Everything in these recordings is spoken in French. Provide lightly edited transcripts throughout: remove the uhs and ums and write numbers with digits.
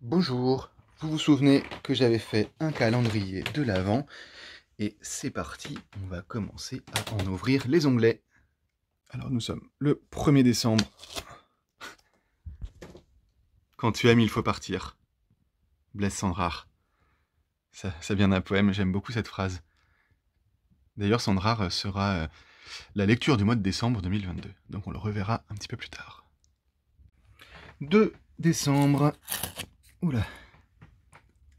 Bonjour, vous vous souvenez que j'avais fait un calendrier de l'Avent et c'est parti, on va commencer à en ouvrir les onglets. Alors nous sommes le 1er décembre. Quand tu aimes, il faut partir. Blaise Cendrars. Ça vient d'un poème, j'aime beaucoup cette phrase. D'ailleurs, Cendrars sera la lecture du mois de décembre 2022, donc on le reverra un petit peu plus tard. 2 décembre. Oula.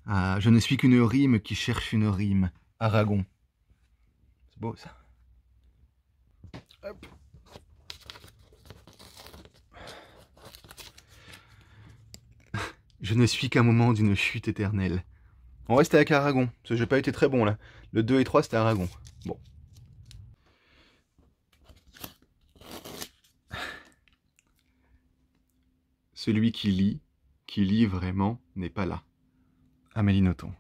Ah, je ne suis qu'une rime qui cherche une rime. Aragon. C'est beau ça. Hop. Je ne suis qu'un moment d'une chute éternelle. On reste avec Aragon, parce que j'ai pas été très bon là. Le 2 et 3 c'était Aragon. Bon. Celui qui lit vraiment, n'est pas là. Amélie Nothomb.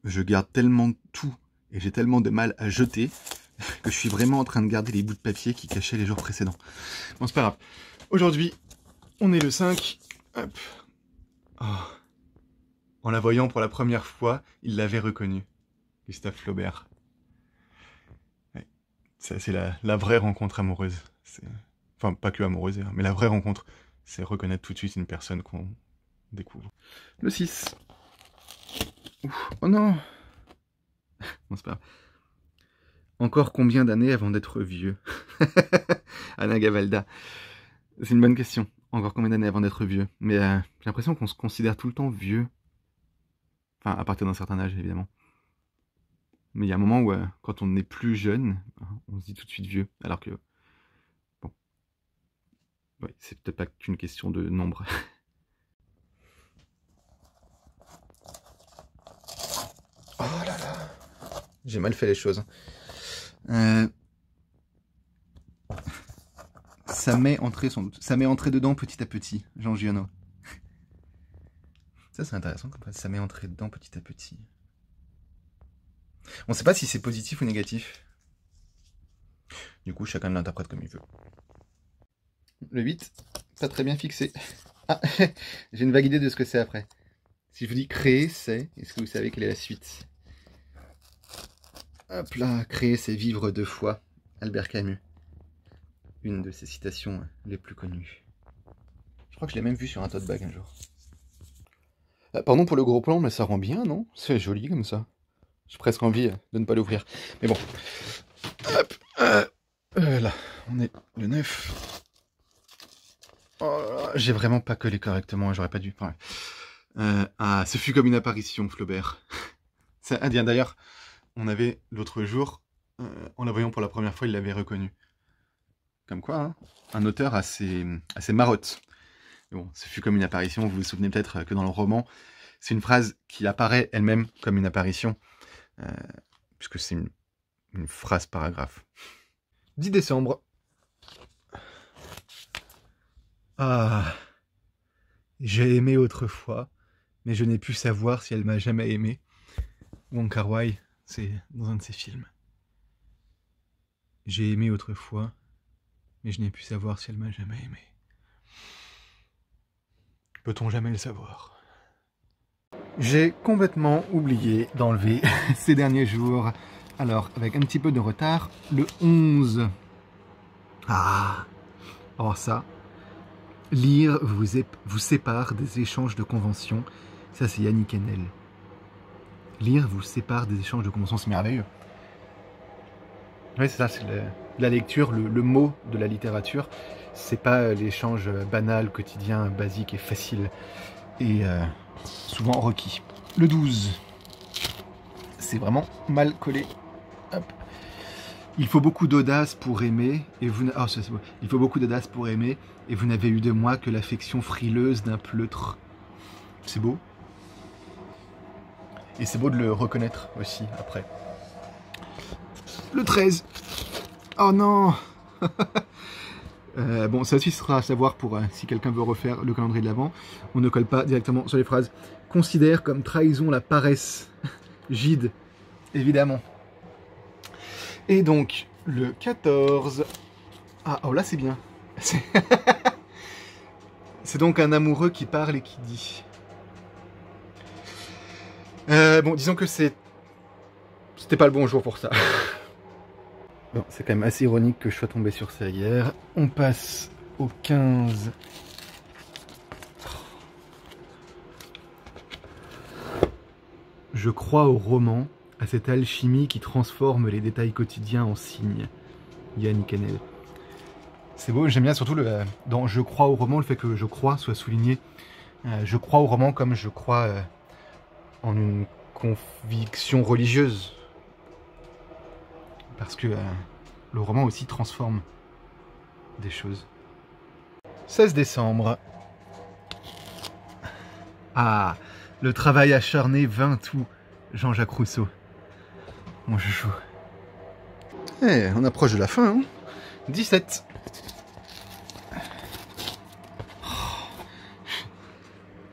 Je garde tellement tout et j'ai tellement de mal à jeter que je suis vraiment en train de garder les bouts de papier qui cachaient les jours précédents. Bon, c'est pas grave. Aujourd'hui, on est le 5. Hop. Oh. En la voyant pour la première fois, il l'avait reconnu. Gustave Flaubert. Ouais. Ça, c'est la vraie rencontre amoureuse. Enfin, pas que amoureuse, mais la vraie rencontre. C'est reconnaître tout de suite une personne qu'on découvre. Le 6. Ouf. Oh non. Bon, c'est pas grave. Encore combien d'années avant d'être vieux? Alain Gavalda. C'est une bonne question. Encore combien d'années avant d'être vieux? Mais j'ai l'impression qu'on se considère tout le temps vieux. Enfin, à partir d'un certain âge, évidemment. Mais il y a un moment où, quand on n'est plus jeune, on se dit tout de suite vieux. Alors que, bon. Ouais, c'est peut-être pas qu'une question de nombre. Oh là là. J'ai mal fait les choses. Ça m'est entré dedans petit à petit, Jean Giono. Ça c'est intéressant comme ça m'est entré dedans petit à petit. On sait pas si c'est positif ou négatif. Du coup, chacun l'interprète comme il veut. Le 8, pas très bien fixé. Ah, j'ai une vague idée de ce que c'est après. Si je vous dis créer, c'est... Est-ce que vous savez quelle est la suite? Hop là, créer, c'est vivre deux fois. Albert Camus. Une de ses citations les plus connues. Je crois que je l'ai même vu sur un tote bag un jour. Ah, pardon pour le gros plan, mais ça rend bien, non? C'est joli comme ça. J'ai presque envie de ne pas l'ouvrir. Mais bon. Hop, là, on est le 9. Oh, j'ai vraiment pas collé correctement, j'aurais pas dû. Enfin, ah, ce fut comme une apparition, Flaubert. Ça, ah, d'ailleurs, on avait l'autre jour, en la voyant pour la première fois, il l'avait reconnu. Comme quoi, hein, un auteur assez marotte. Mais bon, ce fut comme une apparition, vous vous souvenez peut-être que dans le roman, c'est une phrase qui apparaît elle-même comme une apparition, puisque c'est une phrase paragraphe. 10 décembre. Ah, j'ai aimé autrefois, mais je n'ai pu savoir si elle m'a jamais aimé. Wong Kar-wai, c'est dans un de ses films. J'ai aimé autrefois, mais je n'ai pu savoir si elle m'a jamais aimé. Peut-on jamais le savoir? J'ai complètement oublié d'enlever ces derniers jours. Alors, avec un petit peu de retard, le 11. Ah, alors ça, lire vous sépare des échanges de conventions. Ça, c'est Yannick Enel. Lire vous sépare des échanges de conventions, c'est merveilleux. Oui, c'est ça, c'est la lecture, le mot de la littérature. C'est pas l'échange banal, quotidien, basique et facile. Et souvent requis. Le 12. C'est vraiment mal collé. Hop. Il faut beaucoup d'audace pour aimer, et vous... Oh, c'est beau. Il faut beaucoup d'audace pour aimer, et vous n'avez eu de moi que l'affection frileuse d'un pleutre. C'est beau. Et c'est beau de le reconnaître aussi, après. Le 13. Oh non. Bon, ça aussi sera à savoir pour si quelqu'un veut refaire le calendrier de l'Avent. On ne colle pas directement sur les phrases. Considère comme trahison la paresse. Gide, évidemment. Et donc, le 14... Ah, oh là c'est bien. C'est C'est donc un amoureux qui parle et qui dit. Bon, disons que c'était pas le bon jour pour ça. Bon, c'est quand même assez ironique que je sois tombé sur ça hier. On passe au 15. Je crois au roman, à cette alchimie qui transforme les détails quotidiens en signes. Yannick Enel. C'est beau, j'aime bien surtout dans je crois au roman, le fait que je crois soit souligné. Je crois au roman comme je crois en une conviction religieuse. Parce que le roman aussi transforme des choses. 16 décembre. Ah, le travail acharné vint tout. Jean-Jacques Rousseau. Mon chouchou. Eh, on approche de la fin, hein. 17.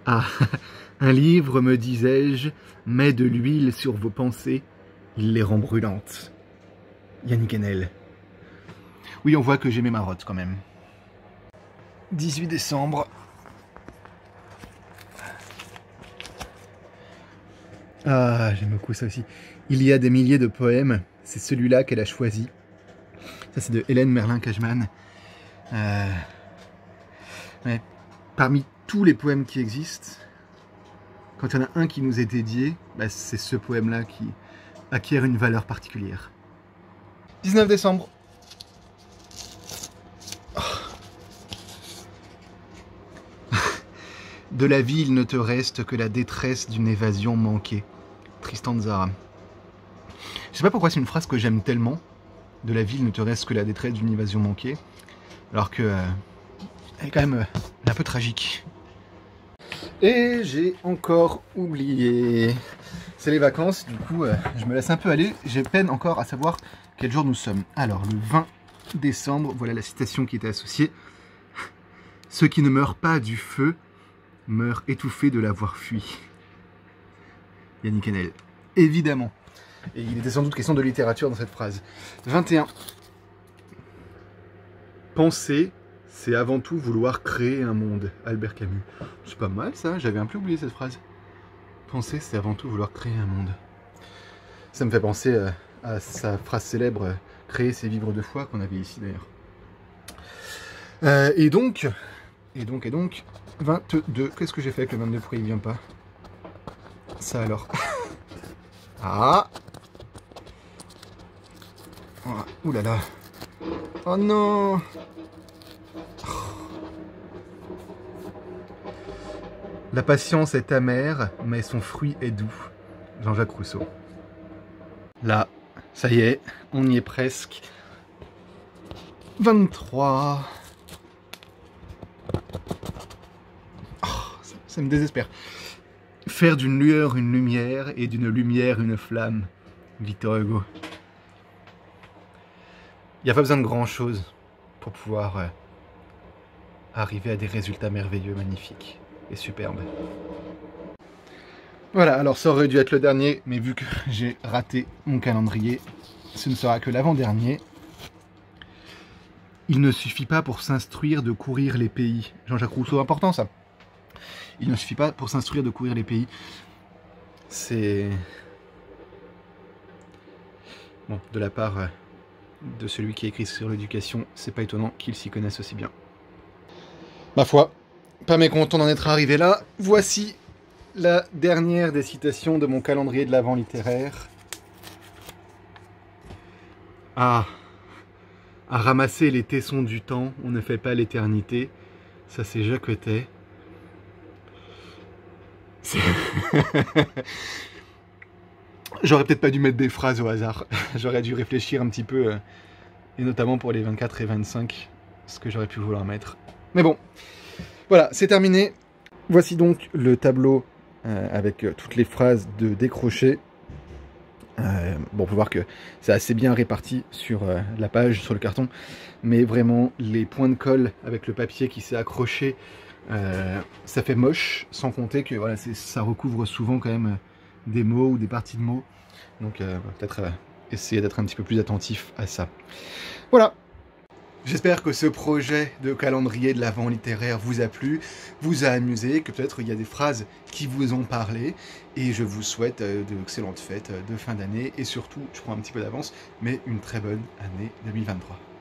Ah, un livre, me disais-je, met de l'huile sur vos pensées, il les rend brûlantes. Yannick Enel. Oui, on voit que j'ai mes marottes quand même. 18 décembre. Ah, j'aime beaucoup ça aussi. Il y a des milliers de poèmes, c'est celui-là qu'elle a choisi. Ça, c'est de Hélène Merlin-Cajman. Ouais. Parmi tous les poèmes qui existent, quand il y en a un qui nous est dédié, bah, c'est ce poème-là qui acquiert une valeur particulière. 19 décembre. Oh. De la vie, il ne te reste que la détresse d'une évasion manquée. Tristan Tzara. Je sais pas pourquoi c'est une phrase que j'aime tellement. De la vie, il ne te reste que la détresse d'une évasion manquée. Alors que elle est quand même un peu tragique. Et j'ai encore oublié. C'est les vacances, du coup je me laisse un peu aller. J'ai peine encore à savoir quel jour nous sommes. Alors le 20 décembre, voilà la citation qui était associée. Ceux qui ne meurent pas du feu meurent étouffés de l'avoir fui. Yannick Enel. Évidemment. Et il était sans doute question de littérature dans cette phrase. 21. Penser, c'est avant tout vouloir créer un monde. Albert Camus. C'est pas mal ça, j'avais un peu oublié cette phrase. Penser, c'est avant tout vouloir créer un monde. Ça me fait penser à sa phrase célèbre, créer, c'est vivre de foi, qu'on avait ici d'ailleurs. Et donc, 22. Qu'est-ce que j'ai fait avec le 22, pourquoi il vient pas? Ça alors. Ah. Voilà. Ouh là là. Oh non. La patience est amère, mais son fruit est doux. Jean-Jacques Rousseau. Là, ça y est, on y est presque. 23. Oh, ça me désespère. Faire d'une lueur une lumière et d'une lumière une flamme. Victor Hugo. Il n'y a pas besoin de grand-chose pour pouvoir arriver à des résultats merveilleux, magnifiques et superbes. Voilà, alors ça aurait dû être le dernier, mais vu que j'ai raté mon calendrier, ce ne sera que l'avant-dernier. Il ne suffit pas pour s'instruire de courir les pays. Jean-Jacques Rousseau, important ça. Il ne suffit pas pour s'instruire de courir les pays. C'est... Bon, de la part de celui qui a écrit sur l'éducation, c'est pas étonnant qu'il s'y connaisse aussi bien. Ma foi, pas mécontent d'en être arrivé là. Voici la dernière des citations de mon calendrier de l'Avent littéraire. Ah, à ramasser les tessons du temps, on ne fait pas l'éternité. Ça c'est Jacques Coetet. J'aurais peut-être pas dû mettre des phrases au hasard. J'aurais dû réfléchir un petit peu, et notamment pour les 24 et 25, ce que j'aurais pu vouloir mettre. Mais bon, voilà, c'est terminé. Voici donc le tableau avec toutes les phrases de décroché. Bon, on peut voir que c'est assez bien réparti sur la page, sur le carton, mais vraiment les points de colle avec le papier qui s'est accroché, ça fait moche, sans compter que voilà, ça recouvre souvent quand même des mots ou des parties de mots, donc peut-être essayer d'être un petit peu plus attentif à ça. Voilà. J'espère que ce projet de calendrier de l'Avent littéraire vous a plu, vous a amusé, que peut-être il y a des phrases qui vous ont parlé, et je vous souhaite d'excellentes fêtes de fin d'année, et surtout, je prends un petit peu d'avance, mais une très bonne année 2023.